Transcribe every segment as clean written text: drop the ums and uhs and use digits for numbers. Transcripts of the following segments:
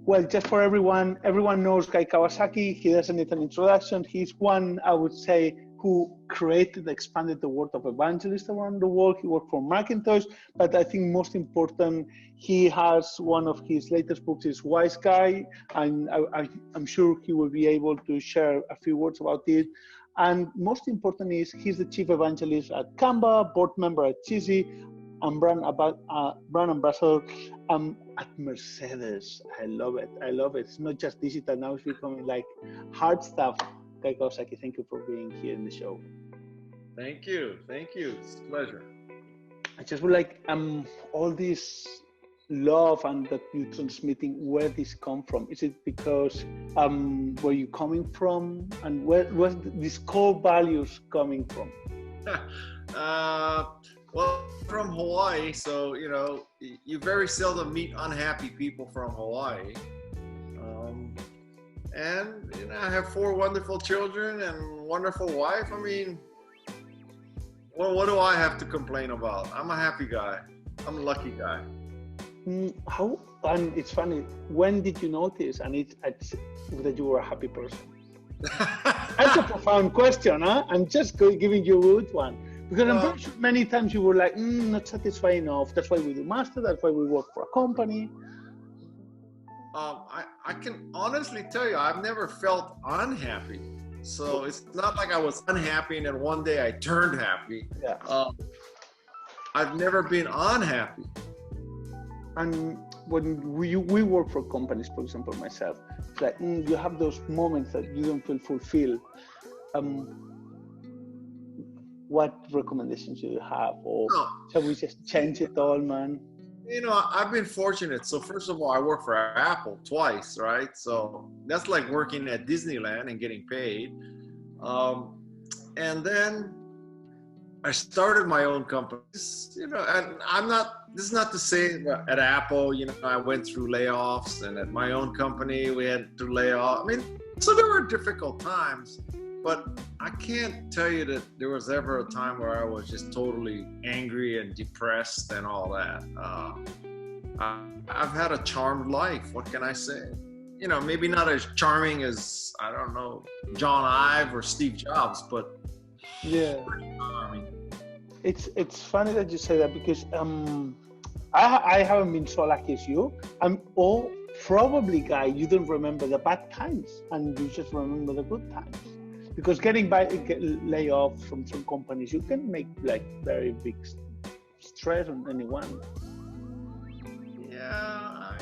Well, just for everyone knows Guy Kawasaki. He doesn't need an introduction. He's one, I would say, who created, expanded the world of evangelists around the world. He worked for Macintosh, but I think most important, he has one of his latest books is Wise Guy, and I'm sure he will be able to share a few words about it. And most important is he's the chief evangelist at Canva, board member at Cheesy, and brand ambassador at Mercedes. I love it. I love it. It's not just digital now; it's becoming like hard stuff. Guy Kawasaki, thank you for being here in the show. Thank you. Thank you. It's a pleasure. I just would like all this love and that you're transmitting. Where this come from? Is it because where you coming from, and where these core values coming from? Well, from Hawaii, so you very seldom meet unhappy people from Hawaii. And I have 4 wonderful children and wonderful wife. I mean, what do I have to complain about? I'm a happy guy. I'm a lucky guy. How? And it's funny. When did you notice that you were a happy person? That's a profound question, huh? I'm just giving you a good one. Because I'm very sure many times you were like, not satisfied enough. That's why we do master. That's why we work for a company. I can honestly tell you, I've never felt unhappy. So it's not like I was unhappy and then one day I turned happy. Yeah. I've never been unhappy. And when we work for companies, for example, myself, it's like you have those moments that you don't feel fulfilled. What recommendations do you have? Or shall we just change it all, man? I've been fortunate. So first of all, I work for Apple twice, right? So that's like working at Disneyland and getting paid. And then I started my own company. And this is not to say that at Apple, I went through layoffs, and at my own company, we had to lay off. I mean, so there were difficult times, but I can't tell you that there was ever a time where I was just totally angry and depressed and all that. I've had a charmed life. What can I say? Maybe not as charming as, I don't know, John Ive or Steve Jobs, but yeah. It's funny that you say that, because I haven't been so lucky as you. Probably, Guy, you don't remember the bad times and you just remember the good times. Because getting layoff from some companies, you can make like very big stress on anyone. Yeah,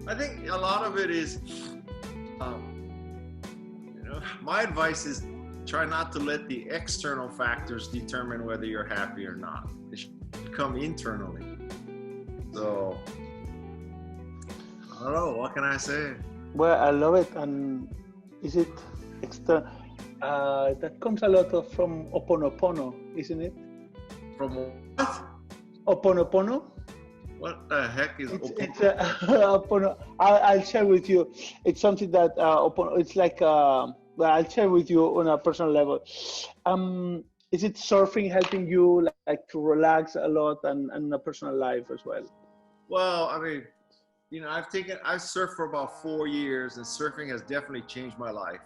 I think a lot of it is, my advice is try not to let the external factors determine whether you're happy or not. It should come internally. So, I don't know, what can I say? Well, I love it. And is it external? That comes a lot from Oponopono, isn't it? From what? Oponopono? What the heck is Oponopono? I'll share with you. It's something that it's like. I'll share with you on a personal level. Is it surfing helping you like to relax a lot and a personal life as well? Well, I mean, I've surfed for about 4 years, and surfing has definitely changed my life.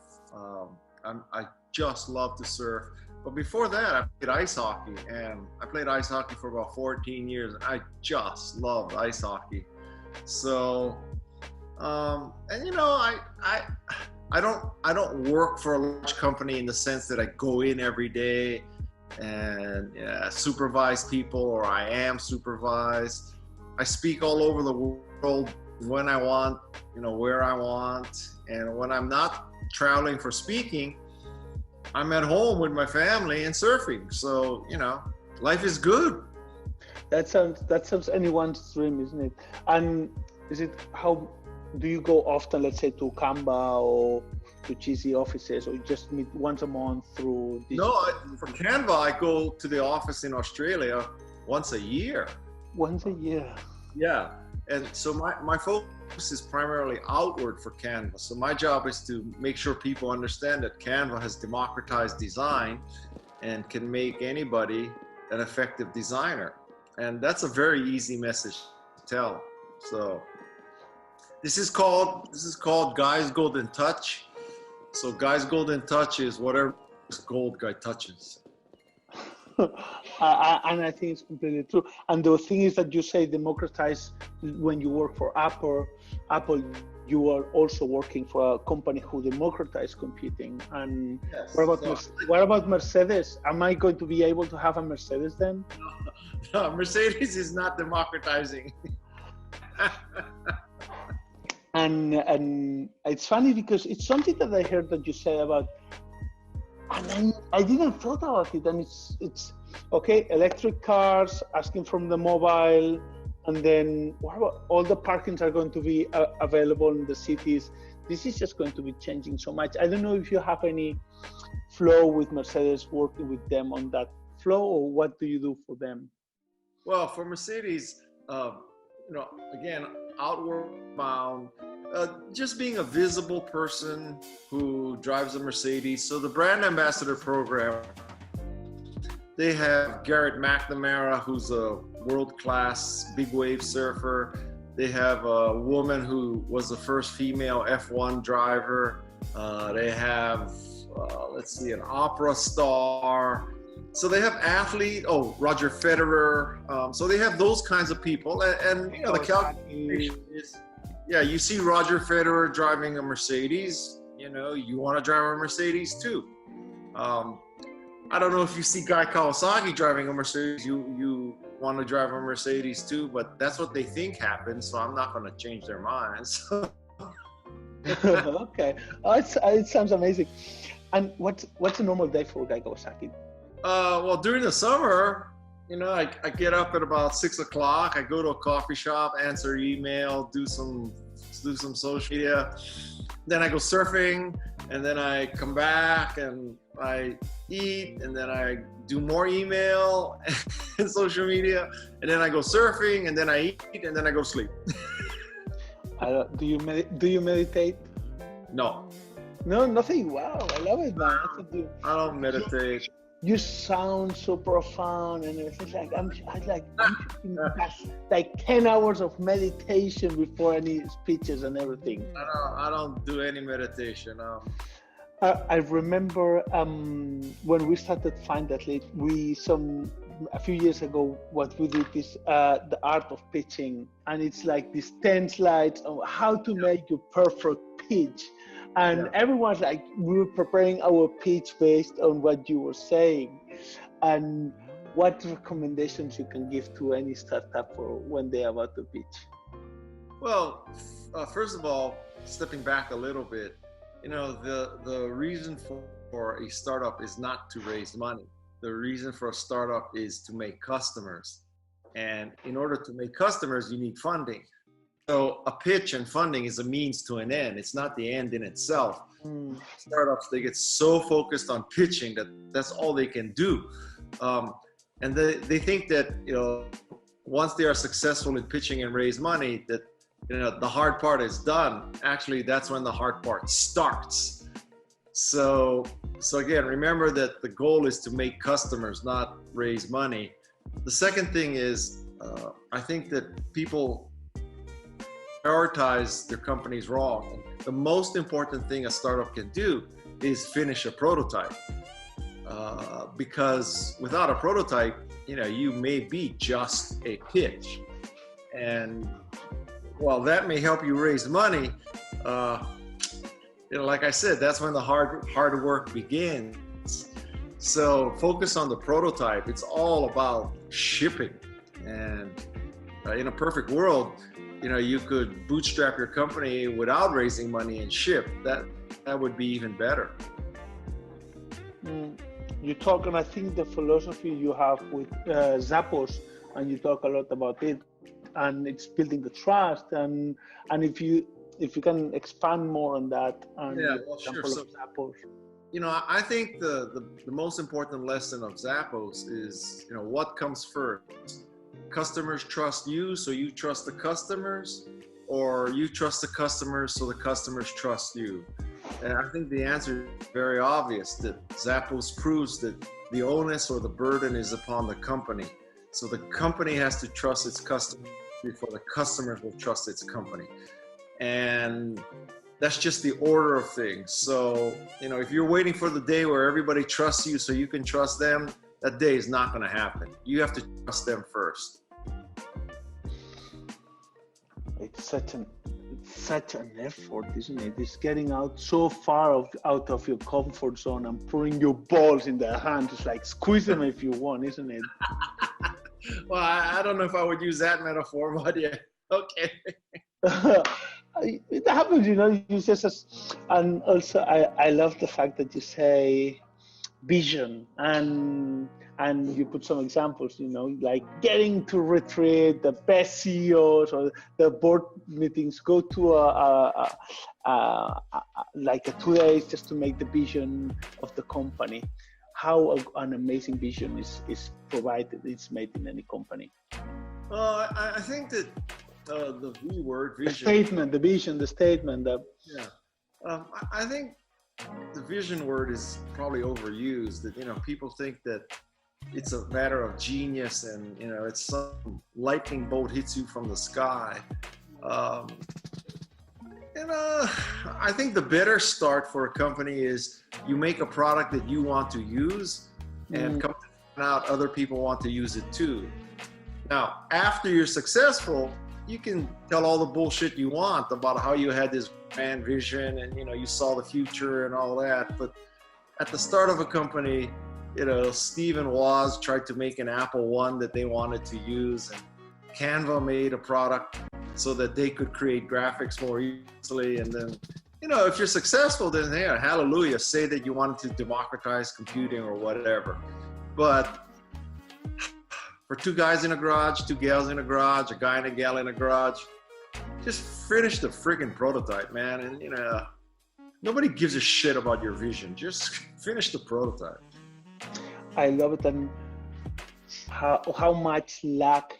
I just love to surf. But before that, I played ice hockey, and I played ice hockey for about 14 years, and I just loved ice hockey. So, I don't work for a large company in the sense that I go in every day and supervise people, or I am supervised. I speak all over the world when I want, where I want. And when I'm not traveling for speaking, I'm at home with my family and surfing. So, life is good. That sounds anyone's dream, isn't it? And how do you go often, let's say, to Canva or to Cheesy offices, or you just meet once a month through this? No, for Canva, I go to the office in Australia once a year. Once a year? Yeah. And so my focus is primarily outward for Canva. So my job is to make sure people understand that Canva has democratized design and can make anybody an effective designer. And that's a very easy message to tell. So This is called Guy's Golden Touch. So Guy's Golden Touch is whatever gold Guy touches. And I think it's completely true. And the thing is that you say democratize when you work for Apple. You are also working for a company who democratize computing. And Yes. what about Mercedes? Am I going to be able to have a Mercedes then? No, Mercedes is not democratizing. And it's funny because it's something that I heard that you say about, and I didn't thought about it. And it's okay, electric cars, asking from the mobile, and then what about all the parkings are going to be available in the cities? This is just going to be changing so much. I don't know if you have any flow with Mercedes, working with them on that flow, or what do you do for them? Well, for Mercedes, again, outward bound, just being a visible person who drives a Mercedes. So the brand ambassador program, they have Garrett McNamara, who's a world-class big wave surfer. They have a woman who was the first female F1 driver. They have, an opera star. So they have Roger Federer. So they have those kinds of people. And the calculation is, you see Roger Federer driving a Mercedes, you want to drive a Mercedes too. I don't know if you see Guy Kawasaki driving a Mercedes, you want to drive a Mercedes too, but that's what they think happens, so I'm not going to change their minds. Okay. It sounds amazing. And what's a normal day for Guy Kawasaki? Well, during the summer, I get up at about 6 o'clock. I go to a coffee shop, answer email, do some social media. Then I go surfing, and then I come back and I eat, and then I do more email and social media, and then I go surfing, and then I eat, and then I go sleep. Do you meditate? No. No, nothing. Wow, I love it, man. I don't meditate. You sound so profound and everything. I'm like 10 hours of meditation before any speeches and everything. I don't do any meditation. I remember when we started FindThatLead, a few years ago, what we did is the art of pitching, and it's like these 10 slides on how to make your perfect pitch. And everyone's like, we were preparing our pitch based on what you were saying. And what recommendations you can give to any startup for when they're about to pitch? Well, first of all, stepping back a little bit, the reason for a startup is not to raise money. The reason for a startup is to make customers. And in order to make customers, you need funding. So a pitch and funding is a means to an end. It's not the end in itself. Startups, they get so focused on pitching that's all they can do. And they think that, once they are successful in pitching and raise money, that, the hard part is done. Actually, that's when the hard part starts. So again, remember that the goal is to make customers, not raise money. The second thing is, I think that people prioritize their companies wrong. The most important thing a startup can do is finish a prototype. Because without a prototype, you may be just a pitch. And while that may help you raise money, like I said, that's when the hard work begins. So focus on the prototype. It's all about shipping. And in a perfect world, you could bootstrap your company without raising money and ship. That would be even better. You talk, and I think the philosophy you have with Zappos, and you talk a lot about it, and it's building the trust. And if you can expand more on that, and sure. of Zappos. I think the most important lesson of Zappos is, what comes first? Customers trust you, so you trust the customers, or you trust the customers, so the customers trust you. And I think the answer is very obvious, that Zappos proves that the onus or the burden is upon the company. So the company has to trust its customers before the customers will trust its company. And that's just the order of things. So, you know, if you're waiting for the day where everybody trusts you so you can trust them, that day is not going to happen. You have to trust them first. It's such an effort, isn't it? It's getting out so far out of your comfort zone and putting your balls in their hand. It's like squeeze them if you want, isn't it? Well, I don't know if I would use that metaphor, but yeah, okay. It happens, you know. You just, and also I love the fact that you say vision and you put some examples, you know, like getting to retreat, the best CEOs or the board meetings go to like a 2 days just to make the vision of the company. How an amazing vision is provided, is made in any company. I think that the V word, vision. The statement, the vision, the statement. I think the vision word is probably overused. That, you know, people think that it's a matter of genius and, you know, it's some lightning bolt hits you from the sky. I think the better start for a company is you make a product that you want to use and come to find out other people want to use it too. Now, after you're successful, you can tell all the bullshit you want about how you had this grand vision and, you know, you saw the future and all that. But at the start of a company, you know, Steve and Woz tried to make an Apple I that they wanted to use, and Canva made a product so that they could create graphics more easily. And then, you know, if you're successful, then hey, hallelujah, say that you wanted to democratize computing or whatever. But for two guys in a garage, two gals in a garage, a guy and a gal in a garage, just finish the friggin' prototype, man. And, you know, nobody gives a shit about your vision. Just finish the prototype. I love it. And how much luck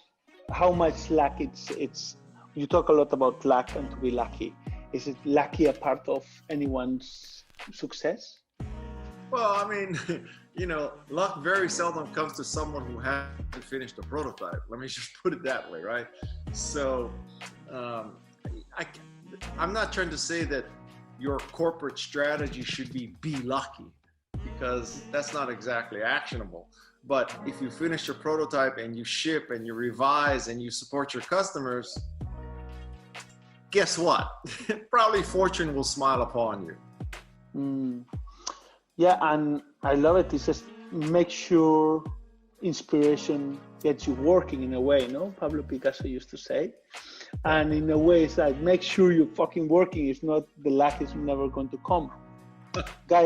it's you talk a lot about luck and to be lucky. Is it lucky a part of anyone's success? Well, I mean, you know, luck very seldom comes to someone who hasn't finished a prototype. Let me just put it that way, right? So I'm not trying to say that your corporate strategy should be lucky, because that's not exactly actionable. But if you finish your prototype and you ship and you revise and you support your customers, guess what? Probably fortune will smile upon you. Yeah, and I love it. It's just make sure inspiration gets you working in a way, no? Pablo Picasso used to say. And in a way, it's like, make sure you're fucking working. If not, the luck is never going to come. Guy,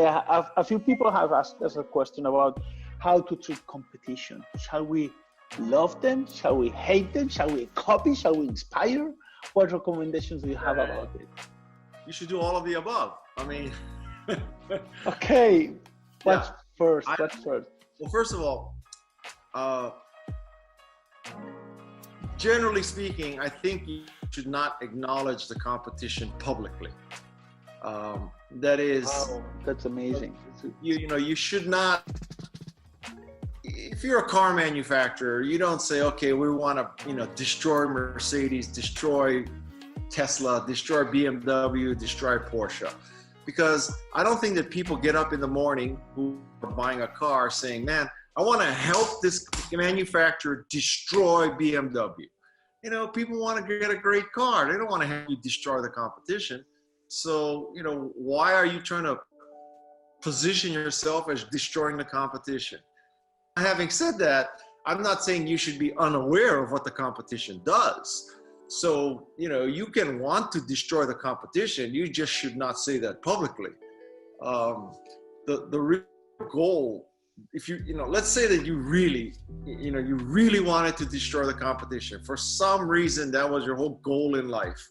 a few people have asked us a question about how to treat competition. Shall we love them? Shall we hate them? Shall we copy? Shall we inspire? What recommendations do you have about it? You should do all of the above. I mean... Okay, what's first? Well, first of all, generally speaking, I think you should not acknowledge the competition publicly. That is... Wow, that's amazing. You know, you should not... If you're a car manufacturer, you don't say, okay, we want to, you know, destroy Mercedes, destroy Tesla, destroy BMW, destroy Porsche. Because I don't think that people get up in the morning who are buying a car saying, man, I want to help this manufacturer destroy BMW. You know, people want to get a great car. They don't want to have you destroy the competition. So, you know, why are you trying to position yourself as destroying the competition? Having said that, I'm not saying you should be unaware of what the competition does. So, you know, you can want to destroy the competition. You just should not say that publicly. The real goal, if you know, let's say that you really wanted to destroy the competition. For some reason, that was your whole goal in life,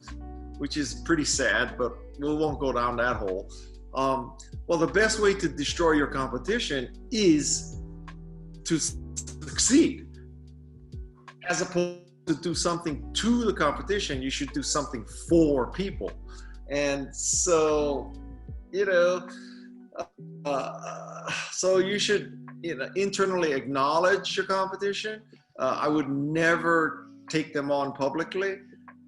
which is pretty sad, but we won't go down that hole. Well, the best way to destroy your competition is to succeed. As opposed to do something to the competition, you should do something for people. And so, you know, so you should, you know, internally acknowledge your competition. I would never take them on publicly.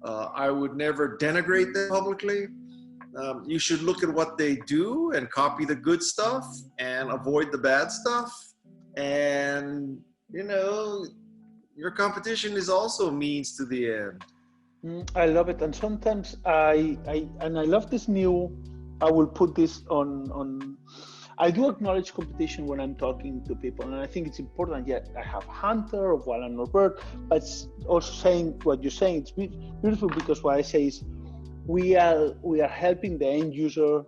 I would never denigrate them publicly. You should look at what they do and copy the good stuff and avoid the bad stuff. And, you know, your competition is also a means to the end. I love it. And sometimes I love this new, I will put this on, I do acknowledge competition when I'm talking to people. And I think it's important. Yet I have Hunter of Wall and Norbert, but also saying what you're saying, it's beautiful, because what I say is we are helping the end user.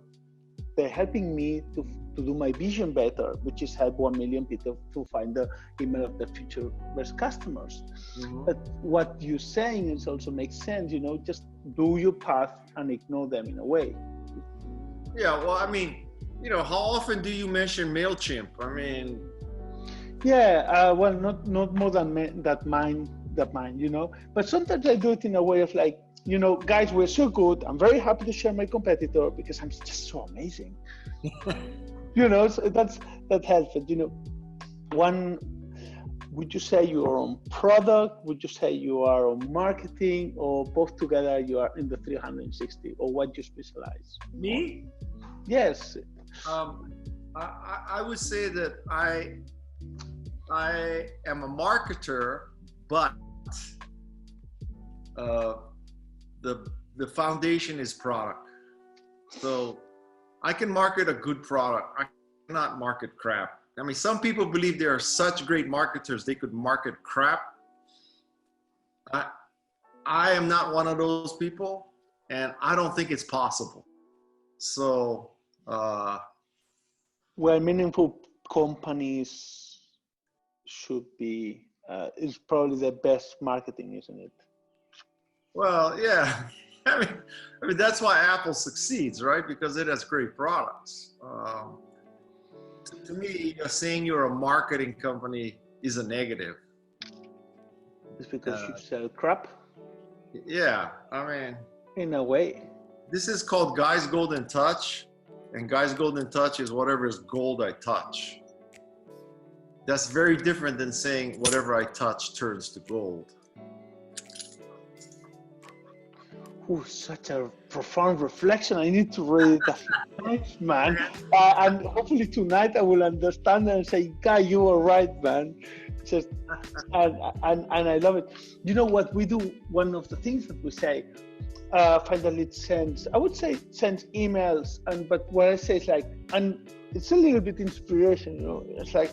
They're helping me to do my vision better, which is help 1 million people to find the email of the future best customers. Mm-hmm. But what you're saying is also makes sense, you know, just do your path and ignore them in a way. Yeah, well, I mean, you know, how often do you mention MailChimp? I mean, yeah, well, not more than that mine, you know, but sometimes I do it in a way of like, you know, guys, we're so good. I'm very happy to share my competitor because I'm just so amazing. You know, so that helps. You know, would you say you are on product? Would you say you are on marketing, or both together you are in the 360, or what you specialize? Me? Yes. I would say that I am a marketer, but the foundation is product. So I can market a good product. I cannot market crap. I mean, some people believe they are such great marketers, they could market crap. I am not one of those people, and I don't think it's possible. So, well, meaningful companies should be, is probably the best marketing, isn't it? Well, yeah. I mean, that's why Apple succeeds, right? Because it has great products. To me, saying you're a marketing company is a negative. It's because you sell crap? Yeah, I mean, in a way. This is called Guy's Golden Touch, and Guy's Golden Touch is whatever is gold I touch. That's very different than saying whatever I touch turns to gold. Oh, such a profound reflection. I need to read it a few times, man. And hopefully tonight I will understand and say, Guy, you were right, man. Just and I love it. You know what we do? One of the things that we say, FindThatLead sends, I would say sends emails, but what I say is like, and it's a little bit inspiration, you know. It's like,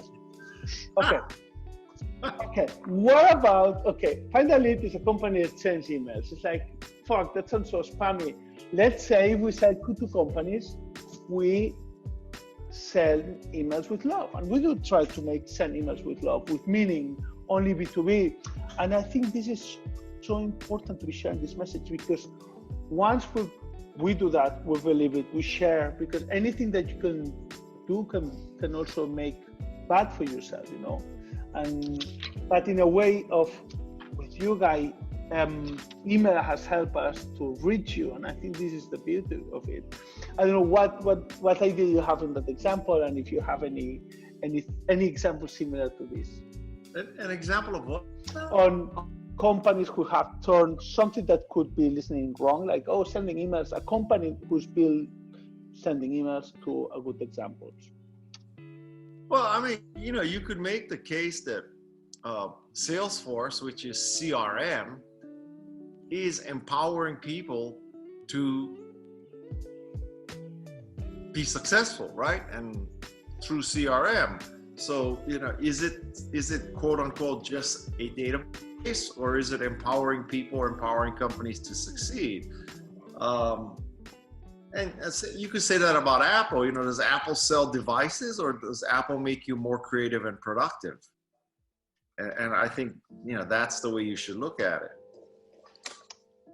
okay. Okay, what about, FindThatLead is a company that sends emails. It's like, fuck, that sounds so spammy. Let's say we sell to companies, we send emails with love. And we do try to send emails with love, with meaning, only B2B. And I think this is so important to be sharing this message, because once we do that, we believe it, we share, because anything that you can do can also make bad for yourself, you know. But in a way of, with you guys, email has helped us to reach you, and I think this is the beauty of it. I don't know what idea you have in that example, and if you have any example similar to this. An example of what? On companies who have turned something that could be listening wrong, like sending emails. A company who's built sending emails to a good example. Well, I mean, you know, you could make the case that Salesforce, which is CRM, is empowering people to be successful, right? And through CRM. So, you know, is it quote unquote just a database, or is it empowering people or empowering companies to succeed? And you could say that about Apple. You know, does Apple sell devices, or does Apple make you more creative and productive? And I think, you know, that's the way you should look at it.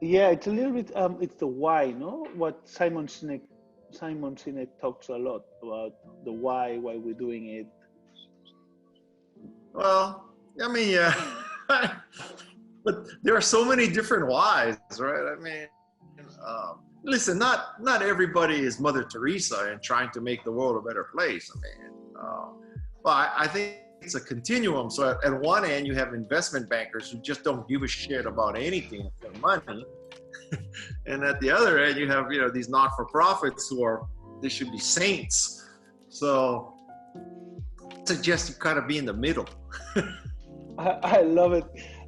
Yeah, it's a little bit, it's the why, no? What Simon Sinek talks a lot about, the why we're doing it. Well, I mean, yeah, but there are so many different whys, right? I mean, listen, not everybody is Mother Teresa and trying to make the world a better place. I mean, but I think it's a continuum. So at one end, you have investment bankers who just don't give a shit about anything except money. And at the other end, you have, these not-for-profits they should be saints. So I suggest you kind of be in the middle. I love it.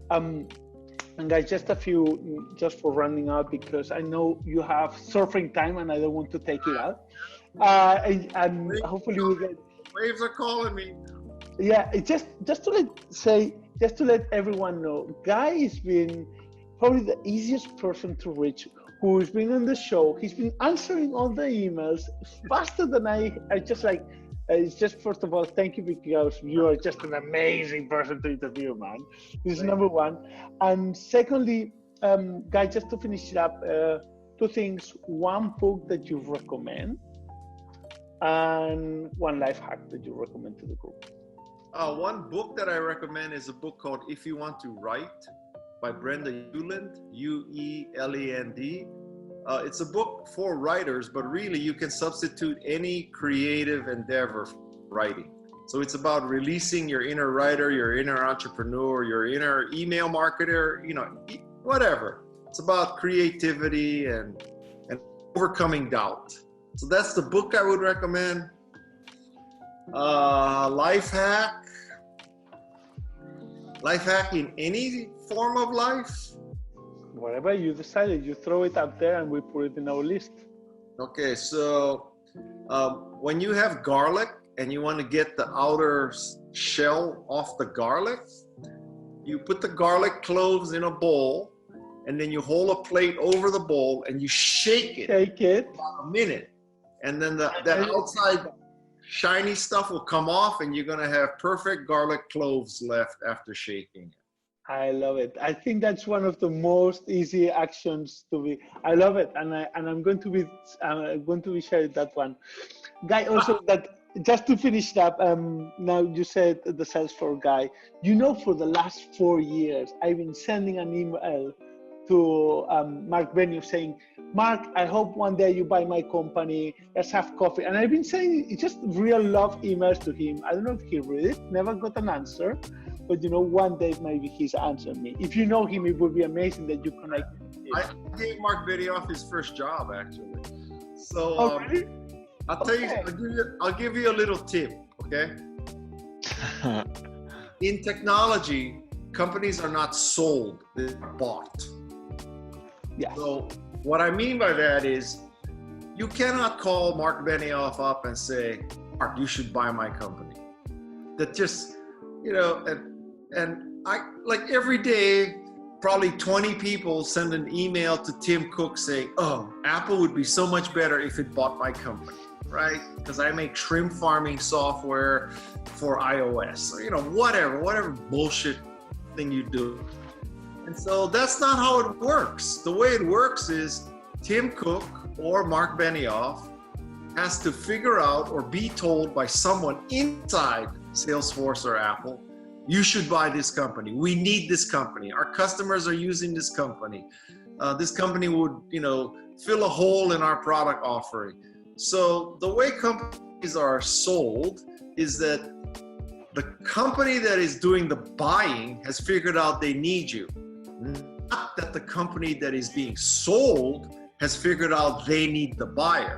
And guys, just for running out, because I know you have surfing time and I don't want to take it out. And hopefully we'll get... Waves are calling me. Yeah, just to let everyone know, Guy has been probably the easiest person to reach, who's been on the show. He's been answering all the emails faster than I just like. It's just, first of all, thank you, because you are just an amazing person to interview, man. This is number one. And secondly, Guy, just to finish it up, two things. One book that you recommend, and one life hack that you recommend to the group. One book that I recommend is a book called If You Want to Write by Brenda Ueland, Ueland. It's a book for writers, but really you can substitute any creative endeavor for writing. So it's about releasing your inner writer, your inner entrepreneur, your inner email marketer, whatever. It's about creativity and overcoming doubt. So that's the book I would recommend. Life hack in any form of life. Whatever you decided, you throw it up there and we put it in our list. Okay, so when you have garlic and you want to get the outer shell off the garlic, you put the garlic cloves in a bowl, and then you hold a plate over the bowl and you shake it for about a minute, and then that outside shiny stuff will come off, and you're going to have perfect garlic cloves left after shaking it. I love it. I think that's one of the most easy actions to be. I love it, and I'm going to be sharing that one. Guy, also that just to finish up. Now you said the Salesforce guy. For the last 4 years, I've been sending an email to Mark Benioff saying, Mark, I hope one day you buy my company. Let's have coffee. And I've been saying just real love emails to him. I don't know if he read it. Never got an answer. But one day maybe he's answered me. If you know him, it would be amazing that you connect with him. I gave Mark Benioff his first job, actually. So really? I'll tell you, I'll give you a little tip, okay? In technology, companies are not sold, they're bought. Yeah. So what I mean by that is, you cannot call Mark Benioff up and say, Mark, you should buy my company. That just, and I, like every day, probably 20 people send an email to Tim Cook saying, oh, Apple would be so much better if it bought my company, right? Because I make shrimp farming software for iOS, or, whatever bullshit thing you do. And so that's not how it works. The way it works is Tim Cook or Mark Benioff has to figure out or be told by someone inside Salesforce or Apple, you should buy this company. We need this company. Our customers are using this company. This company would, fill a hole in our product offering. So the way companies are sold is that the company that is doing the buying has figured out they need you. Not that the company that is being sold has figured out they need the buyer.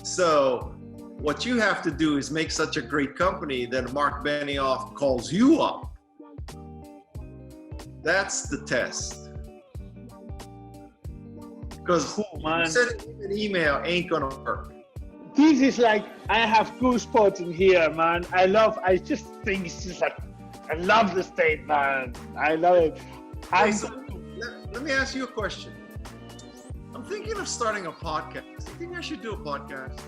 So what you have to do is make such a great company that Mark Benioff calls you up. That's the test. Because sending him an email ain't gonna work. This is like, I have goosebumps in here, man. I just think it's just like, I love the state, man. I love it. Let me ask you a question. I'm thinking of starting a podcast. Do you think I should do a podcast?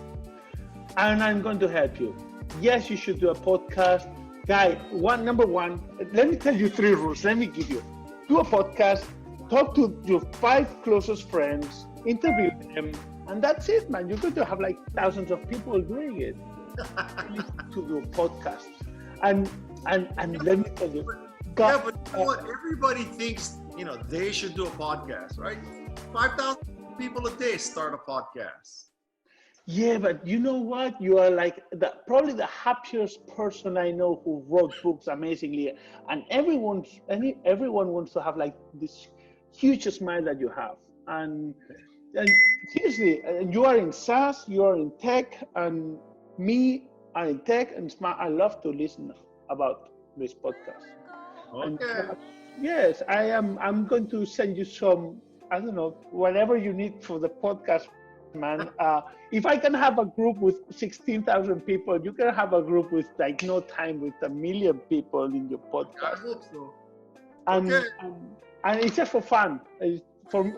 And I'm going to help you. Yes, you should do a podcast. Guy, number one, let me tell you 3 rules. Let me give you. Do a podcast, talk to your 5 closest friends, interview them, and that's it, man. You're going to have like thousands of people doing it. To do a podcast. And let me tell you. Yeah, but you know what? Everybody thinks, they should do a podcast, right? 5,000 people a day start a podcast. Yeah, but you know what? You are like probably the happiest person I know who wrote books amazingly, and everyone wants to have like this huge smile that you have. And seriously, you are in SaaS, you are in tech, and me are in tech and smart. I love to listen about this podcast. And Okay. yes, I am. I'm going to send you some. I don't know, whatever you need for the podcast, man. If I can have a group with 16,000 people, you can have a group with like no time with 1 million people in your I podcast. hope so. And Okay. and it's just for fun.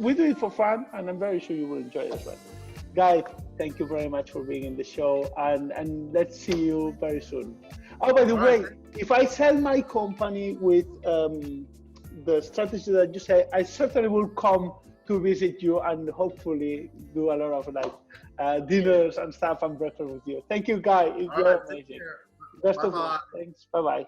We do it for fun, and I'm very sure you will enjoy it as well. Guy, thank you very much for being in the show, and let's see you very soon. Oh, by the way, if I sell my company with the strategy that you say, I certainly will come to visit you and hopefully do a lot of like dinners and stuff and breakfast with you. Thank you, Guy. You're amazing. Best of luck. Thanks. Bye bye.